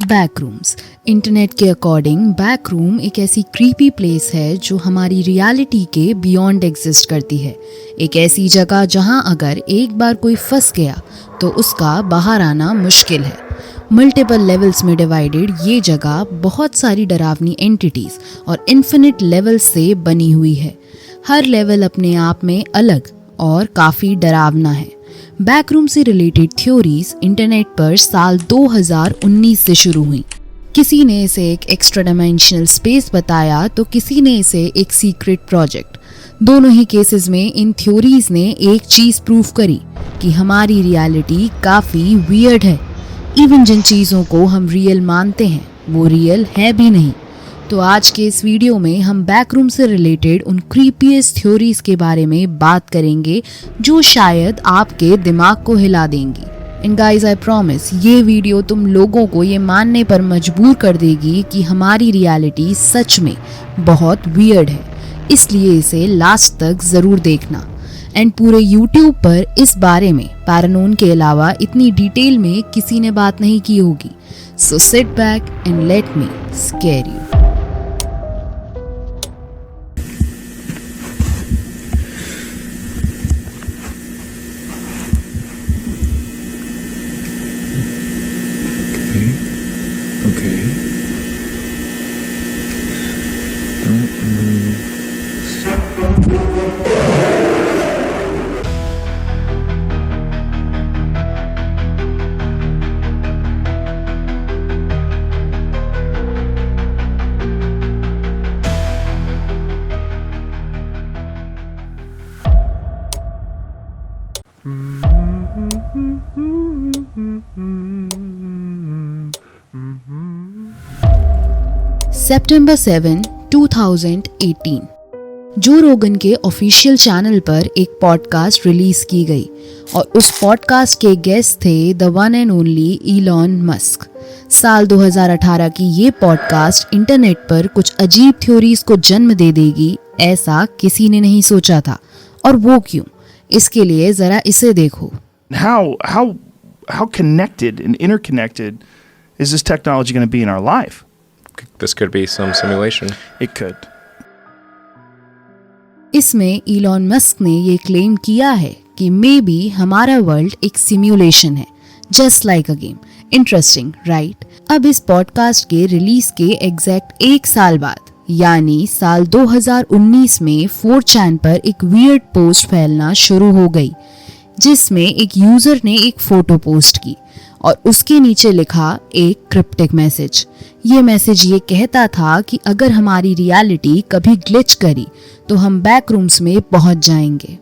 बैकरूम्स। Internet के according backroom एक ऐसी क्रीपी प्लेस है जो हमारी रियलिटी के बियॉन्ड एग्जिस्ट करती है। एक ऐसी जगह जहां अगर एक बार कोई फंस गया तो उसका बाहर आना मुश्किल है। मल्टीपल लेवल्स में डिवाइडेड ये जगह बहुत सारी डरावनी एंटिटीज और इन्फिनिट लेवल्स से बनी हुई है। हर लेवल अपने आप में अलग और काफ़ी डरावना है। बैकरूम से रिलेटेड थ्योरीज इंटरनेट पर साल 2019 से शुरू हुई। किसी ने इसे एक एक्स्ट्रा डायमेंशनल स्पेस बताया तो किसी ने इसे एक सीक्रेट प्रोजेक्ट। दोनों ही केसेस में इन थ्योरीज ने एक चीज प्रूव करी कि हमारी रियलिटी काफ़ी वियर्ड है। इवन जिन चीज़ों को हम रियल मानते हैं वो रियल है भी नहीं। तो आज के इस वीडियो में हम बैकरूम से रिलेटेड उन क्रीपीएस्ट थ्योरीज के बारे में बात करेंगे जो शायद आपके दिमाग को हिला देंगी। एंड गाइस आई प्रॉमिस ये वीडियो तुम लोगों को ये मानने पर मजबूर कर देगी कि हमारी रियलिटी सच में बहुत वियर्ड है। इसलिए इसे लास्ट तक ज़रूर देखना। एंड पूरे YouTube पर इस बारे में पैरानोन के अलावा इतनी डिटेल में किसी ने बात नहीं की होगी। So sit back and let me square you. Okay. Don't move. September 7, 2018 जो रोगन के ऑफिशियल चैनल पर एक पॉडकास्ट रिलीज की गई और उस पॉडकास्ट के गेस्ट थे the one and only Elon Musk. साल 2018 की ये पॉडकास्ट इंटरनेट पर कुछ अजीब थ्योरीज को जन्म दे देगी ऐसा किसी ने नहीं सोचा था। और वो क्यों, इसके लिए जरा इसे देखो। How connected and interconnected is this technology going to be in our life? This could be some simulation. It could. इसमें इलॉन मस्क ने ये क्लेम किया है कि मे बी हमारा वर्ल्ड एक सिम्युलेशन है, just like a game. Interesting, right? अब इस पॉडकास्ट के रिलीज के एग्जैक्ट एक साल बाद यानी साल 2019 में 4chan पर एक वियर्ड पोस्ट फैलना शुरू हो गई जिसमें एक यूजर ने एक फोटो पोस्ट की और उसके नीचे लिखा एक क्रिप्टिक मैसेज। ये मैसेज ये कहता था कि अगर हमारी रियलिटी कभी ग्लिच करी तो हम बैकरूम्स में पहुंच जाएंगे।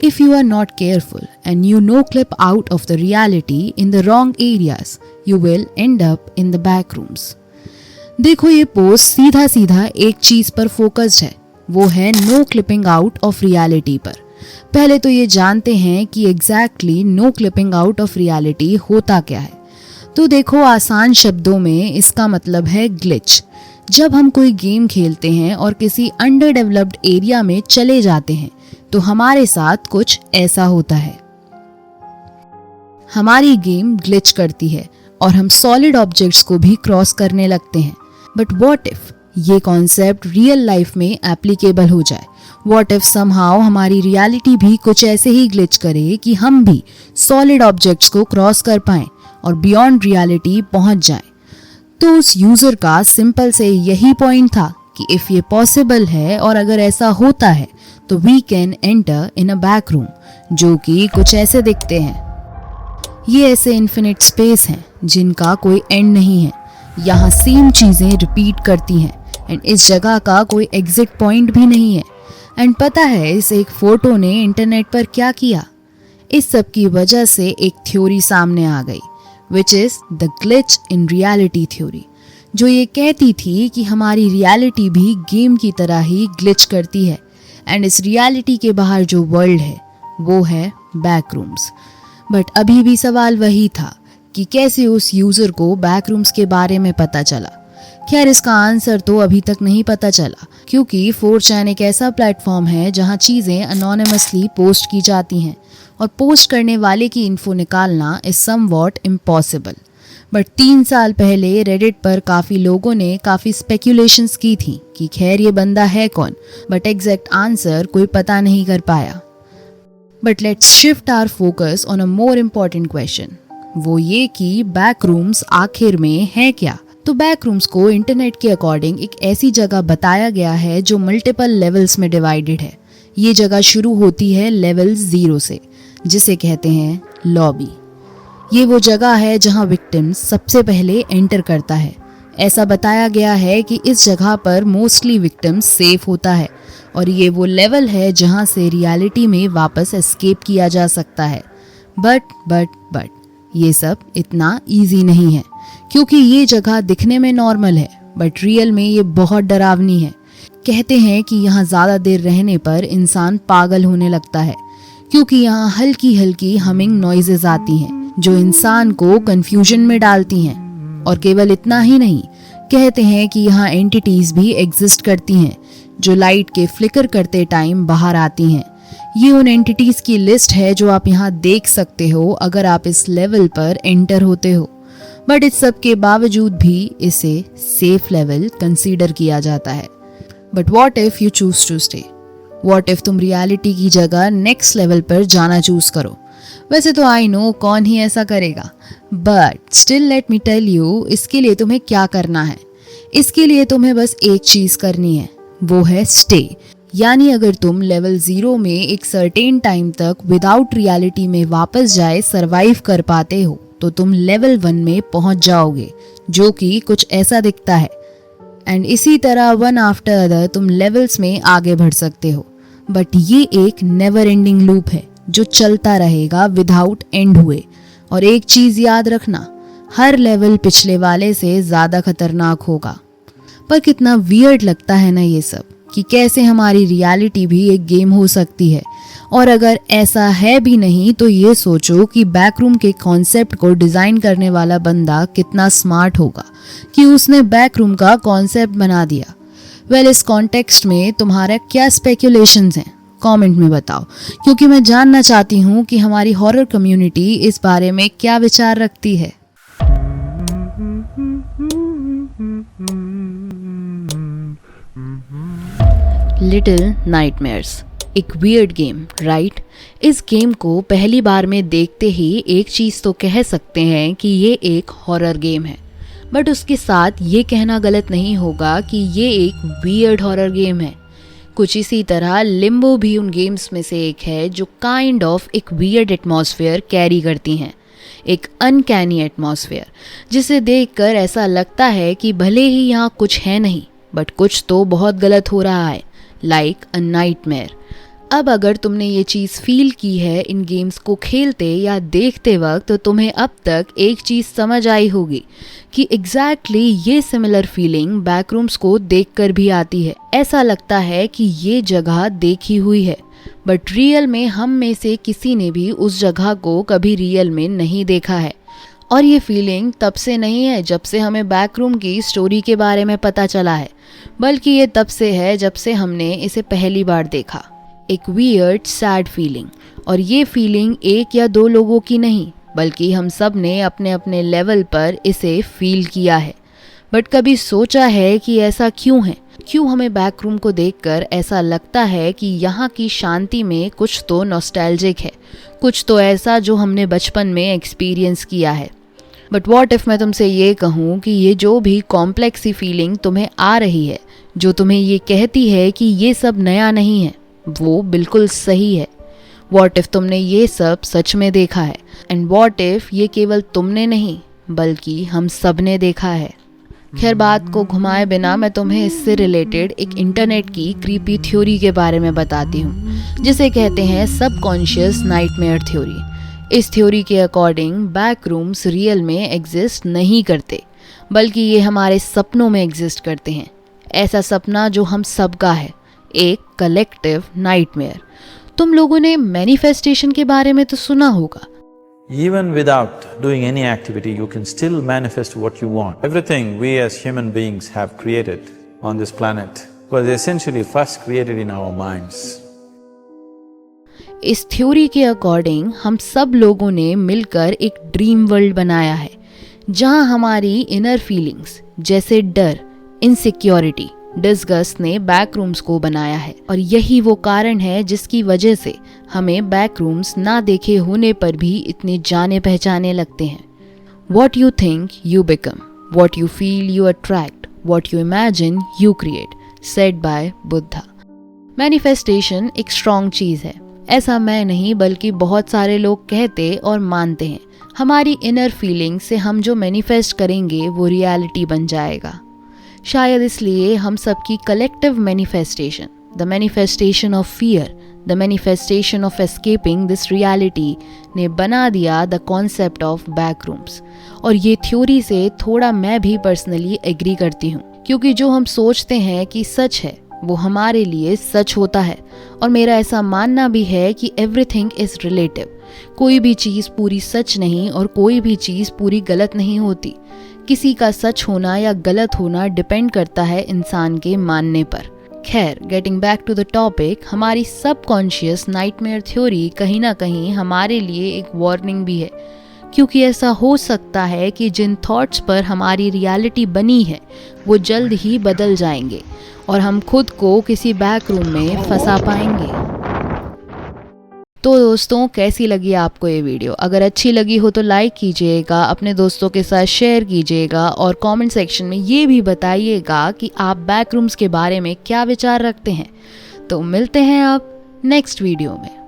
If you are not careful and you no clip out of the reality in the wrong areas, you will end up in the backrooms. देखो ये पोस्ट सीधा सीधा एक चीज पर फोकस्ड है, वो है no clipping out of reality पर। पहले तो ये जानते हैं कि exactly no clipping out of reality होता क्या है। तो देखो आसान शब्दों में इसका मतलब है ग्लिच। जब हम कोई गेम खेलते हैं और किसी अंडर डेवलप्ड एरिया में चले जाते हैं तो हमारे साथ कुछ ऐसा होता है। हमारी गेम ग्लिच करती है और हम सॉलिड ऑब्जेक्ट्स को भी क्रॉस करने लगते हैं। बट व्हाट इफ ये कॉन्सेप्ट रियल लाइफ में एप्लीकेबल हो जाए? व्हाट इफ समहाउ हमारी रियलिटी भी कुछ ऐसे ही ग्लिच करे कि हम भी सॉलिड ऑब्जेक्ट्स को क्रॉस कर पाएं और बियॉन्ड रियलिटी पहुंच जाएं? तो उस यूजर का सिंपल से यही पॉइंट था कि इफ ये पॉसिबल है और अगर ऐसा होता है तो we can enter in a backroom जो कि कुछ ऐसे दिखते हैं। ये ऐसे इन्फिनिट स्पेस हैं जिनका कोई एंड नहीं है। यहाँ सेम चीजें रिपीट करती हैं एंड इस जगह का कोई एग्जिट पॉइंट भी नहीं है। एंड पता है इस एक फोटो ने इंटरनेट पर क्या किया? इस सब की वजह से एक थ्योरी सामने आ गई which is the glitch in reality theory, जो ये कहती थी कि हमारी रियलिटी भी गेम की तरह ही ग्लिच करती है एंड इस रियलिटी के बाहर जो वर्ल्ड है वो है बैकरूम्स। बट अभी भी सवाल वही था कि कैसे उस यूजर को बैकरूम्स के बारे में पता चला। खैर इसका आंसर तो अभी तक नहीं पता चला क्योंकि 4chan एक ऐसा प्लेटफॉर्म है जहां चीज़ें अनोनिमसली पोस्ट की जाती हैं और पोस्ट करने वाले की इन्फो निकालना इज समवॉट इम्पॉसिबल। बट 3 साल पहले रेडिट पर काफ़ी लोगों ने काफ़ी स्पेक्यूलेशंस की थी कि खैर ये बंदा है कौन, बट एग्जैक्ट आंसर कोई पता नहीं कर पाया। But let's shift our focus on a more important question, वो ये कि बैक रूम्स आखिर में है क्या। तो बैक रूम्स को इंटरनेट के अकॉर्डिंग एक ऐसी जगह बताया गया है जो मल्टीपल लेवल्स में डिवाइडेड है। ये जगह शुरू होती है लेवल 0 से, जिसे कहते हैं लॉबी। ये वो जगह है जहां विक्टिम्स सबसे पहले एंटर करता है। ऐसा बताया गया है कि इस जगह पर मोस्टली विक्टिम्स सेफ होता है और ये वो लेवल है जहां से रियलिटी में वापस एस्केप किया जा सकता है। बट ये सब इतना इजी नहीं है, क्योंकि ये जगह दिखने में नॉर्मल है बट रियल में ये बहुत डरावनी है। कहते हैं कि यहाँ ज़्यादा देर रहने पर इंसान पागल होने लगता है, क्योंकि यहाँ हल्की हल्की हमिंग नॉइजेस आती हैं जो इंसान को कंफ्यूजन में डालती हैं। और केवल इतना ही नहीं, कहते हैं कि यहाँ एंटिटीज भी एग्जिस्ट करती हैं जो लाइट के फ्लिकर करते टाइम बाहर आती हैं। ये उन एंटिटीज की लिस्ट है जो आप यहाँ देख सकते हो अगर आप इस लेवल पर एंटर होते हो। बट इस सब के बावजूद भी इसे सेफ लेवल कंसीडर किया जाता है। But what if you choose to stay? What if तुम रियलिटी की जगह नेक्स्ट लेवल पर जाना चूज करो? वैसे तो आई नो कौन ही ऐसा करेगा, but still let me tell you इसके लिए तुम्हें क्या करना है। इसके लिए तुम्हें बस एक चीज करनी है, वो है स्टे। यानी अगर तुम लेवल 0 में एक सर्टेन टाइम तक विदाउट रियलिटी में वापस जाए सरवाइव कर पाते हो तो तुम लेवल 1 में पहुंच जाओगे, जो कि कुछ ऐसा दिखता है। एंड इसी तरह वन आफ्टर अदर तुम लेवल्स में आगे बढ़ सकते हो। बट ये एक नेवर एंडिंग लूप है जो चलता रहेगा विदाउट एंड हुए। और एक चीज याद रखना, हर लेवल पिछले वाले से ज्यादा खतरनाक होगा। पर कितना वियर्ड लगता है ना ये सब, कि कैसे हमारी रियलिटी भी एक गेम हो सकती है। और अगर ऐसा है भी नहीं तो ये सोचो कि बैकरूम के कॉन्सेप्ट को डिज़ाइन करने वाला बंदा कितना स्मार्ट होगा कि उसने बैकरूम का कॉन्सेप्ट बना दिया। वेल, इस कॉन्टेक्स्ट में तुम्हारा क्या स्पेक्यूलेशंस हैं? कमेंट में बताओ, क्योंकि मैं जानना चाहती हूँ कि हमारी हॉरर कम्युनिटी इस बारे में क्या विचार रखती है। लिटिल नाइटमेयर्स, एक वियर्ड गेम, राइट? इस गेम को पहली बार में देखते ही एक चीज़ तो कह सकते हैं कि ये एक हॉरर गेम है, बट उसके साथ ये कहना गलत नहीं होगा कि ये एक वियर्ड हॉरर गेम है। कुछ इसी तरह लिम्बो भी उन गेम्स में से एक है जो काइंड ऑफ एक वियर्ड एटमॉस्फेयर कैरी करती हैं, एक अनकैनी एटमॉस्फेयर जिसे देखकर ऐसा लगता है कि भले ही यहाँ कुछ है नहीं बट कुछ तो बहुत गलत हो रहा है, लाइक अ नाइटमेयर। अब अगर तुमने ये चीज़ फील की है इन गेम्स को खेलते या देखते वक्त तो तुम्हें अब तक एक चीज़ समझ आई होगी कि एग्जैक्टली ये सिमिलर फीलिंग बैकरूम्स को देखकर भी आती है। ऐसा लगता है कि ये जगह देखी हुई है, बट रियल में हम में से किसी ने भी उस जगह को कभी रियल में नहीं देखा है। और ये फीलिंग तब से नहीं है जब से हमें बैकरूम की स्टोरी के बारे में पता चला है, बल्कि ये तब से है जब से हमने इसे पहली बार देखा। एक वियर्ड सैड फीलिंग, और ये फीलिंग एक या दो लोगों की नहीं बल्कि हम सब ने अपने अपने लेवल पर इसे फील किया है। बट कभी सोचा है कि ऐसा क्यों है? क्यों हमें बैकरूम को देखकर ऐसा लगता है कि यहाँ की शांति में कुछ तो नॉस्टैल्जिक है, कुछ तो ऐसा जो हमने बचपन में एक्सपीरियंस किया है। बट व्हाट इफ मैं तुमसे ये कहूँ कि ये जो भी कॉम्प्लेक्स सी फीलिंग तुम्हें आ रही है, जो तुम्हें ये कहती है कि ये सब नया नहीं है, वो बिल्कुल सही है। व्हाट इफ तुमने ये सब सच में देखा है? एंड व्हाट इफ ये केवल तुमने नहीं बल्कि हम सब ने देखा है? खैर, बात को घुमाए बिना मैं तुम्हें इससे रिलेटेड एक इंटरनेट की क्रीपी थ्योरी के बारे में बताती हूँ, जिसे कहते हैं सबकॉन्शियस नाइटमेयर थ्योरी। इस थ्योरी के अकॉर्डिंग बैक रूम्स रियल में एग्जिस्ट नहीं करते, बल्कि ये हमारे सपनों में एग्जिस्ट करते हैं। ऐसा सपना जो हम सबका है, एक कलेक्टिव नाइटमेयर। तुम लोगों ने मैनिफेस्टेशन के बारे में तो सुना होगा। Even without doing any activity, you can still manifest what you want. Everything we as human beings have created on this planet was essentially first created in our minds. इस थ्योरी के according हम सब लोगों ने मिलकर एक dream world बनाया है, जहां हमारी इनर फीलिंग्स जैसे डर, इनसिक्योरिटी, डिस्गस्ट ने बैक रूम्स को बनाया है। और यही वो कारण है जिसकी वजह से हमें बैक रूम्स ना देखे होने पर भी इतने जाने पहचाने लगते हैं। What you think, you become. What you feel, you attract. What you imagine, you create. Said by Buddha. Manifestation एक स्ट्रॉन्ग चीज है, ऐसा मैं नहीं बल्कि बहुत सारे लोग कहते और मानते हैं। हमारी इनर फीलिंग से हम जो मैनिफेस्ट करेंगे वो रियलिटी बन जाएगा। शायद इसलिए हम सबकी collective manifestation, the manifestation of fear, the manifestation of escaping this reality ने बना दिया the concept of back rooms. और ये थ्योरी से थोड़ा मैं भी पर्सनली एग्री करती हूँ, क्योंकि जो हम सोचते हैं कि सच है वो हमारे लिए सच होता है। और मेरा ऐसा मानना भी है कि एवरीथिंग इज रिलेटिव। कोई भी चीज़ पूरी सच नहीं और कोई भी चीज़ पूरी गलत नहीं होती। किसी का सच होना या गलत होना डिपेंड करता है इंसान के मानने पर। खैर, getting back to the topic, हमारी सबकॉन्शियस नाइटमेयर थ्योरी कहीं ना कहीं हमारे लिए एक वार्निंग भी है, क्योंकि ऐसा हो सकता है कि जिन थॉट्स पर हमारी रियलिटी बनी है वो जल्द ही बदल जाएंगे और हम खुद को किसी बैक रूम में फंसा पाएंगे। तो दोस्तों, कैसी लगी आपको ये वीडियो? अगर अच्छी लगी हो तो लाइक कीजिएगा, अपने दोस्तों के साथ शेयर कीजिएगा और कमेंट सेक्शन में ये भी बताइएगा कि आप बैक रूम्स के बारे में क्या विचार रखते हैं। तो मिलते हैं अब नेक्स्ट वीडियो में।